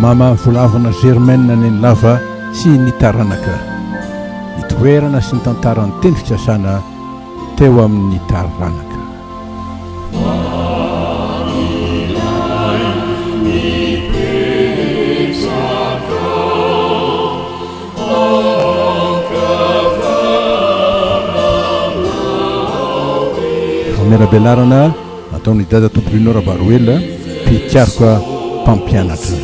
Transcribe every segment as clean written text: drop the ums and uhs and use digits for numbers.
Mama Volahavana Germaine Nenilava sy ny taranaka, ny toerana sy ny tantaran'ny teny fikasana teo amin'ny taranaka. Famirapiratan'ny ataon'ny Dada Bruno Rabarihoela, mpikaroka mpampianatra.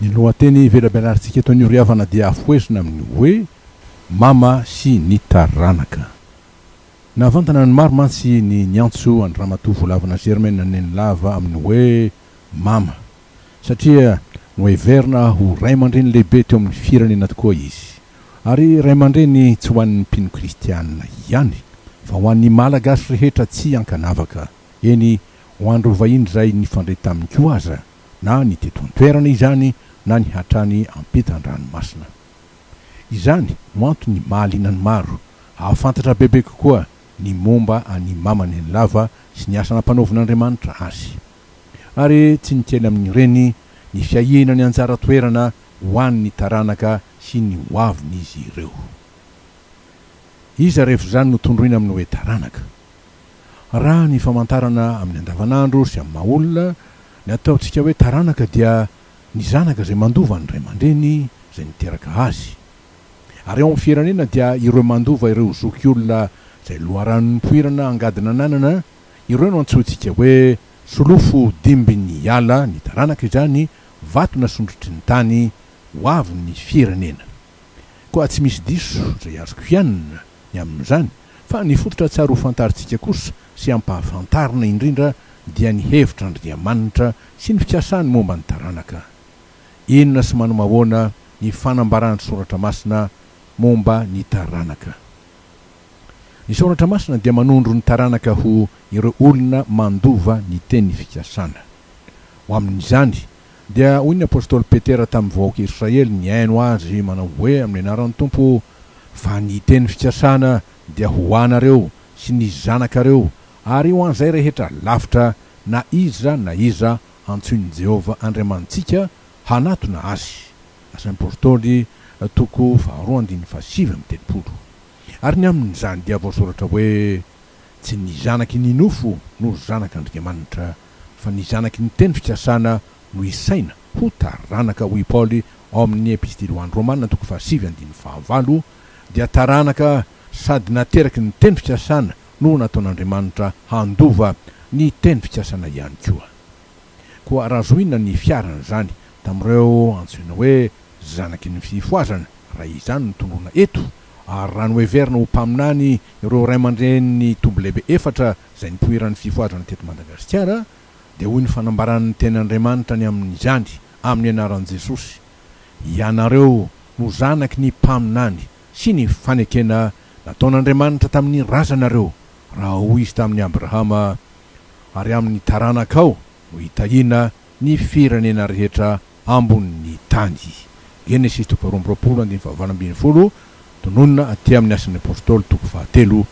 Ny lohateny velabelarintsika eto ny riavana dia afoezina amin'ny hoe mama sy ny taranaka. Navantana ny maro mantsy ny antso any ramatoa Volahavana Germaine Nenilava amin'ny hoe mama, satria no heverina ho raiamandreny lehibe teo amin'ny firenena tokoa izy. Ary raiamandreny tsy ho an'ny mpino kristianina ihany, fa ho an'ny Malagasy rehetra tsy ankanavaka. Eny ho andro vahiny izay nifandray tamin'ny koa aza, na ny teto an-toerana izany na ny hatrany ampitan-dranomasina. Izany no antony mahalinany maro ahafantatra bebe kokoa ny momba any Mama Nenilava sy ny asa nampanaovin'Andriamanitra azy. Ary tsy nikely amin'ireny ny fiahinany anjara toerana ho an'ny taranaka sy ny hoaviny izy ireo. Iza rehefa izany no tondroina amin'ny hoe taranaka. Raha ny famantarana amin'ny andavanandro sy amin'ny maha-olona, ny ataontsika hoe taranaka dia ny zanaka izay mandova ny raiamandreny izay niteraka azy. Ary ao amin'ny firenena dia ireo mandova ireo zoky olona izay loharan'ny poirana angadina nanana, ireo no antsointsika hoe solofo dimbin'ny ala, ny taranaka izany vato nasondrotry ny tany ho avin'ny firenena. Koa tsy misy diso izay azoko hianina ny amin'izany, fa ny fototra tsara ho fantaritsika kosa sy ampahafantarina indrindra dia ny hevitr'Andriamanitra sy ny fikasany momba ny taranaka. Inona sy manao mahoana ny fanambarany soratra masina momba ny taranaka. Ny soratra masina dia manondro ny taranaka ho ireo olona mandova ny teny fikasana. Ho amin'izany dia hoy ny apôstôly Petera tamin'ny vahoaka Israely ny haino azy manao hoe amin'ny anaran'ny Tompo, fa ny teny fikasana dia ho anareo sy ny zanakareo, ary ho an'izay rehetra lavitra na iza antsoin'i Jehova Andriamantsika hanatona azy. Asan'ny apôstôly toko 2:7. Ary ny amin'izany dia voasoratra hoe tsy ny zanaky ny nofo no zanak'Andriamanitra, fa ny zanaky ny teny fikasana no isaina ho taranaka. Hoy Paoly ao amin'ny epistily ho an'ny Romanina toko 7:5, dia taranaka sady nateraky ny teny fikasana no nataon'Andriamanitra handova ny teny fikasana ihany koa. Koa razoina ny fiarana izany tamin'ireo antsoina hoe zanaky ny fifohazana, raha izany no tondrona eto. Ary raha no heverina ho mpaminany ireo raiamandrenin'ny tombo lehibe efatra izay nipoiran'ny fifohazana teto Madagasikara, dia hoy ny fanambaran'ny ten'Andriamanitra ny amin'izany amin'ny anaran'i Jesosy, ianareo no zanaky ny mpaminany sy ny fanekena nataon'Andriamanitra tamin'ny razanareo, raha hoy izy tamin'ny Abrahama, ary amin'ny taranaka ao no hitahina ny firenena rehetra ambonin'ny tany. Genesis 2:20, tononona aty amin'ny asan'ny apôstôly toko 7:5.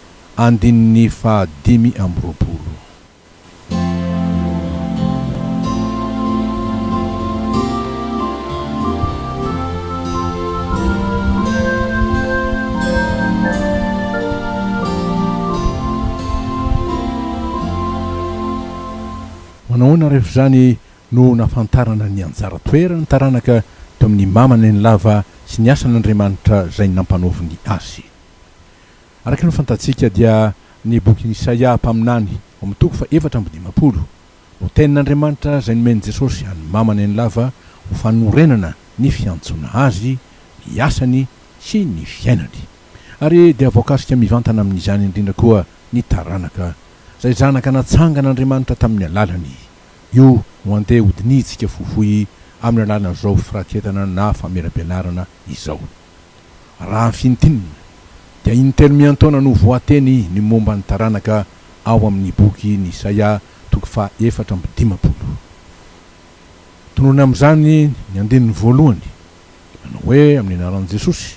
Manahoana rehefa izany no nafantarana ny anjara toerana ny taranaka teo amin'ny Mama Nenilava sy ny asan'Andriamanitra izay nampanaoviny azy. Araka ny fantatsika dia ny boky Isaia mpaminany amin'ny toko 4:5 no tenin'Andriamanitra izay nomeny Jesosy an'ny Mama Nenilava ho fanorenana ny fiantsoana azy, ny asany sy ny fiainany. Ary dia voakasika mivantana amin'izany indrindra koa ny taranaka izay zanaka natsangan'Andriamanitra tamin'ny alalany. Io no andeha hodinitsika fofoy amin'ny alalan'izao firatetana na famirapiratan'ny izao. Raha fintinina dia intelo miantaona no voateny ny momba ny taranaka ao amin'ny boky ny Isaia toko 4:5. Tonona amin'izany ny andinin'ny voalohany, manao hoe amin'ny anaran'i Jesosy,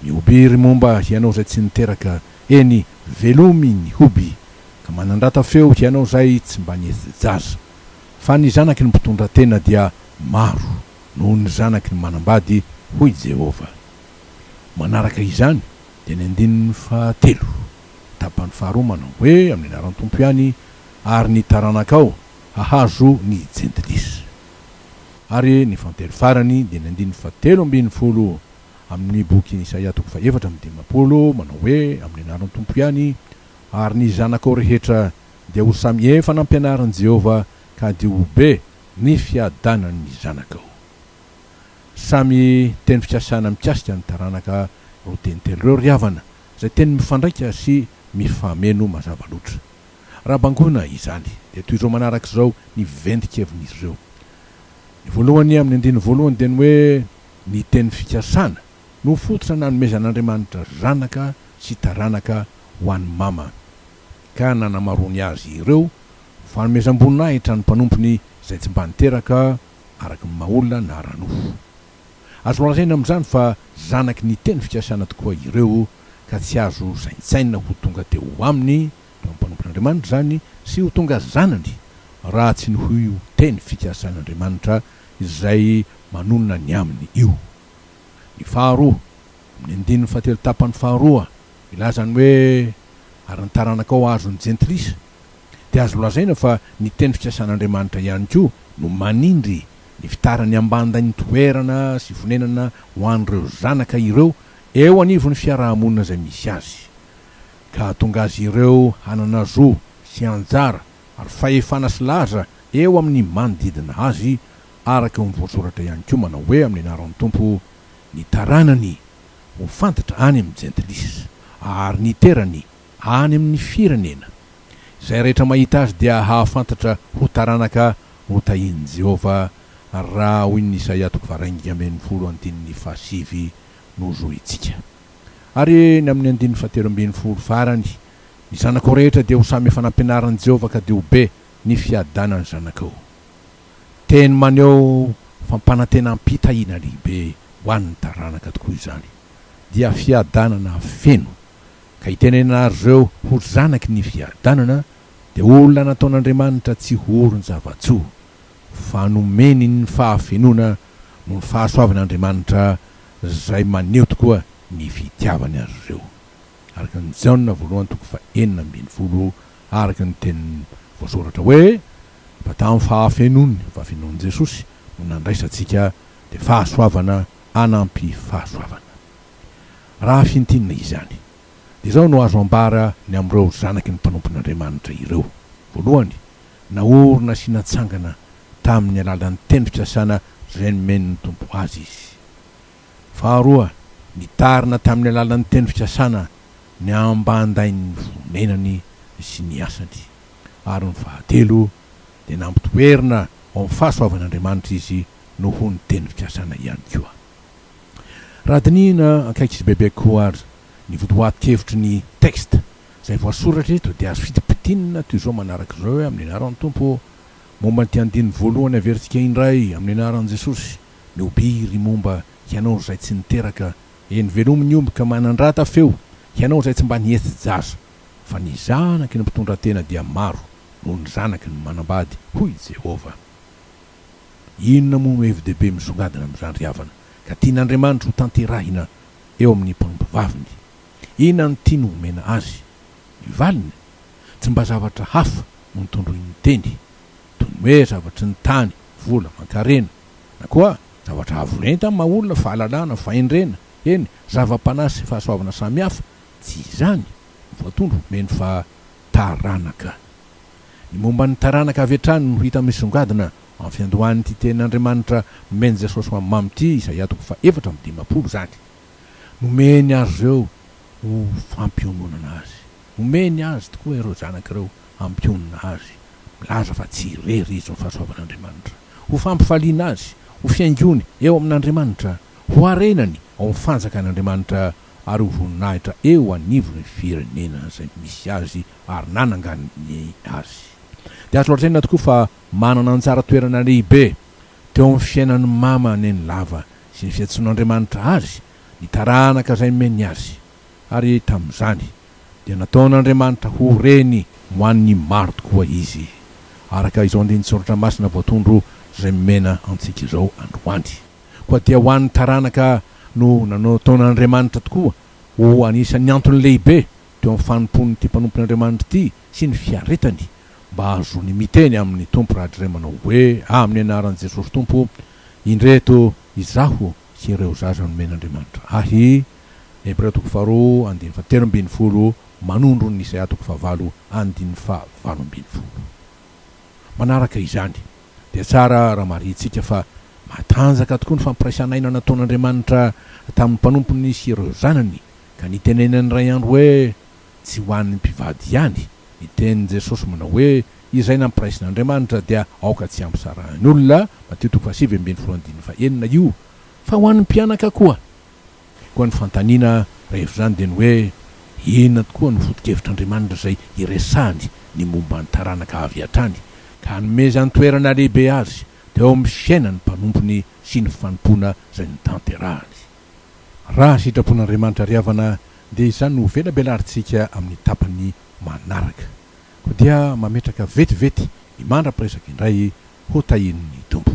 miobiry momba hianao zay tsy niteraka eny velomy ny hoby ka manandrata feo hianao zay tsy mba niezaza fa ny zanaky ny mpitondra tena dia maro noho ny zanaky ny manambady hoy Jehova. Manaraka izany dia ny andininy fahatelo tapany faharoa manao hoe amin'ny anaran'ny tompo ihany ary ny taranakao hahazo ny jentilisa. Ary ny fantelo farany dia ny andininy fahatelo ambin'ny folo amin'ny boky Isaia 4:20 manao hoe amin'ny anaran'ny tompo ihany ary ny zanakao rehetra dia ho samy efa nampianaran'i Jehova ka dia ho be ny fiadanan'ny zanakao. Samy teny fikasana mikasika ny taranaka ro teny telo reo ry havana zay teny mifandraika sy mifameno mazava loatra. Raha bangona izany dia toy izao manaraka izao ny vendikevon'izy ireo. Ny voalohany amin'ny andiny voalohany dia ny hoe ny teny fikasana no fototra nanomezan'Andriamanitra zanaka sy taranaka ho an'ny mama ka nanamarony azy ireo fanomezam-boninahitra ny mpanompony zay tsy mba niteraka araky ny maolona na ranofo. Azo lazaina amin'izany fa zanaky ny teny fikasana tokoa ireo ka tsy azo saintsaina ho tonga teo aminy teo mpanompon'Andriamanitra zany sy ho tonga zanany raha tsy ny hoy teny fikasan'Andriamanitra izay manonona ny aminy io. Ny faharoa amin'ny andininy fahatelo tapany faharoa ilazany hoe ary ny taranakao azo ny jentilisa dia azo lazaina fa ny teny fikasan'Andriamanitra ihany koa no manindry ny fitarany ambandany toerana sy fonenana ho an'ireo zanaka ireo eo anivon'ny fiarahamonina zay misy azy ka tonga azy ireo hanana zo sy anjara ary fahefana sy laza eo amin'ny manodidina azy araka ny voasoratra ihany koa manao hoe amin'ny anaran'ny tompo ny taranany ho fantatra any amin'ny jentilisa ary ny terany any amin'ny firenena. Izay rehetra mahita azy dia hahafantatra ho taranaka ho tahin'i Jehova raha hoy ny Isaia 4:7 no zoitsika. Ary ny amin'ny andininy 7:10 farany ny zanakao rehetra dia ho samy efa nampianaran'i Jehova ka dia ho be ny fiadanany zanakao. Teny maneho fampanantena mpitahiana lehibe ho an'ny taranaka tokoa izany dia fiadanana feno ka itenena azy ireo ho zanaky ny fiadanana dia olona nataon'Andriamanitra tsy horon zavatsoa fa nomeny ny fahafenona no ny fahasoavan'Andriamanitra zay maneho tokoa ny fitiavany azy ireo. Araka ny Jaona 1:9 araka ny teny voasoratra hoe fa tamin'ny fahafenon'ny Jesosy no nandraisantsika dia fahasoavana anampy fahasoavana. Raha fintinina izany dia izao no azo ambara ny am'ireo zanaky ny mpanompon'Andriamanitra ireo. Voalohany naorina sy natsangana tamin'ny alalan'ny teny fikasana zay nomen'ny tompo azy izy. Faharoa nitarina tamin'ny alalan'ny teny fikasana ny ambandain'ny fonenany sy ny asany. Ary ny fahatelo dia nampitoerina ao amin'ny fahasoavan'Andriamanitra izy noho ny teny fikasana ihany koa. Raha dinihina akaiky izy bebe koa ary ny votoatin-kevitry ny texte zay voasoratra eto dia azo fitipitinina toy izao manaraka izao hoe amin'ny anaran'ny tompo momba ny tiandiny voalohany averintsika indray amin'ny anaran'i Jesosy miobiry momba hianao zay tsy niteraka eny velomy ny omby ka manandrata feo hianao zay tsy mba niety jaza fa ny zanaky ny mpitondra tena dia maro noho ny zanaky ny manambady hoy Jehova. Inona moa no hevi-dehibe misongadina amin'izany ry havana ka tian'Andriamanitra ho tanterahina eo amin'ny mpanompo vaviny? Inona ny tiany homena azy? Ny valiny tsy mba zavatra hafa no nitondroiny ny teny toy ny hoe zavatry ny tany, vola, mankarena na koa zavatra avolenta amin'ny maolona, fahalalana, fahendrena, eny zava-panasy sy fahasoavana samihafa. Tsy izany voatondro meny fa taranaka. Ny momba ny taranaka avy hatrany no hita misongadina amin'ny fiandohan'ny ty tenin'Andriamanitra nomeny Jesosy ho amin'ny mamy ty Isaia 4:15 zany. Nomeny azy ireo ho fampiononana azy, nomeny azy tokoa ireo zanak'ireo hampionona azy, milaza fa tsy irery izy ny fahasoavan'Andriamanitra, ho fampifaliana azy, ho fiaingony eo amin'Andriamanitra, ho arenany ao amin'ny fanjakan'Andriamanitra ary ho voninahitra eo anivon'ny firenena zay misy azy ary nanangan'ny azy. Dia azo lazaina tokoa fa manana anjara toerana lehibe teo amin'ny fiainan'ny Mama Nenilava sy ny fiantsoan'Andriamanitra azy ny taranaka zay meny azy, ary tamin'izany dia nataon'Andriamanitra ho reny moan'ny maro tokoa izy, araka izao andinitsoratra masina voatondro zay mena antsika izao androany. Koa dia ho an'ny taranaka no nataon'Andriamanitra tokoa ho anisan'ny antony lehibe teo amin'ny fanompon'ny ty mpanompon'Andriamanitra ty sy ny fiaretany, mba azony miteny amin'ny tompo raha dray manao hoe amin'ny anaran'i Jesosy tompo, indreto izaho sy ireo zaza nomen'Andriamanitra ahy. Hebreo 2:17 manondro ny Isaia 9:20. Manaraka izany dia tsara raha maritsika fa matanjaka tokoa ny fampiraisanaina nataon'Andriamanitra tamin'ny mpanompony sy ireo zanany, ka nitenenany ray andro hoe tsy ho an'ny mpivady ihany. Nitenin'i Jesosy manao hoe izay nampiraisin'Andriamanitra dia aoka tsy ampysarahany olona, Mateo 7:21 io, fa ho an'ny mpianaka koa. Koa ny fantaniana rehefa zany dia ny hoe inona tokoa ny foto-kevitr'Andriamanitra zay iresahany ny momba ny taranaka avy hatrany, ka nomeza ny toerana lehibe azy teo amin'ny fiainany mpanompony sy ny fanompona zay ny tanterahany. Raha sitrapon'Andriamanitra ry havana, dia izany no velabelarintsika amin'ny tapany manaraka, koa dia mametraka vetivety ny mandra-piresaka indray ho tahin'ny tompo.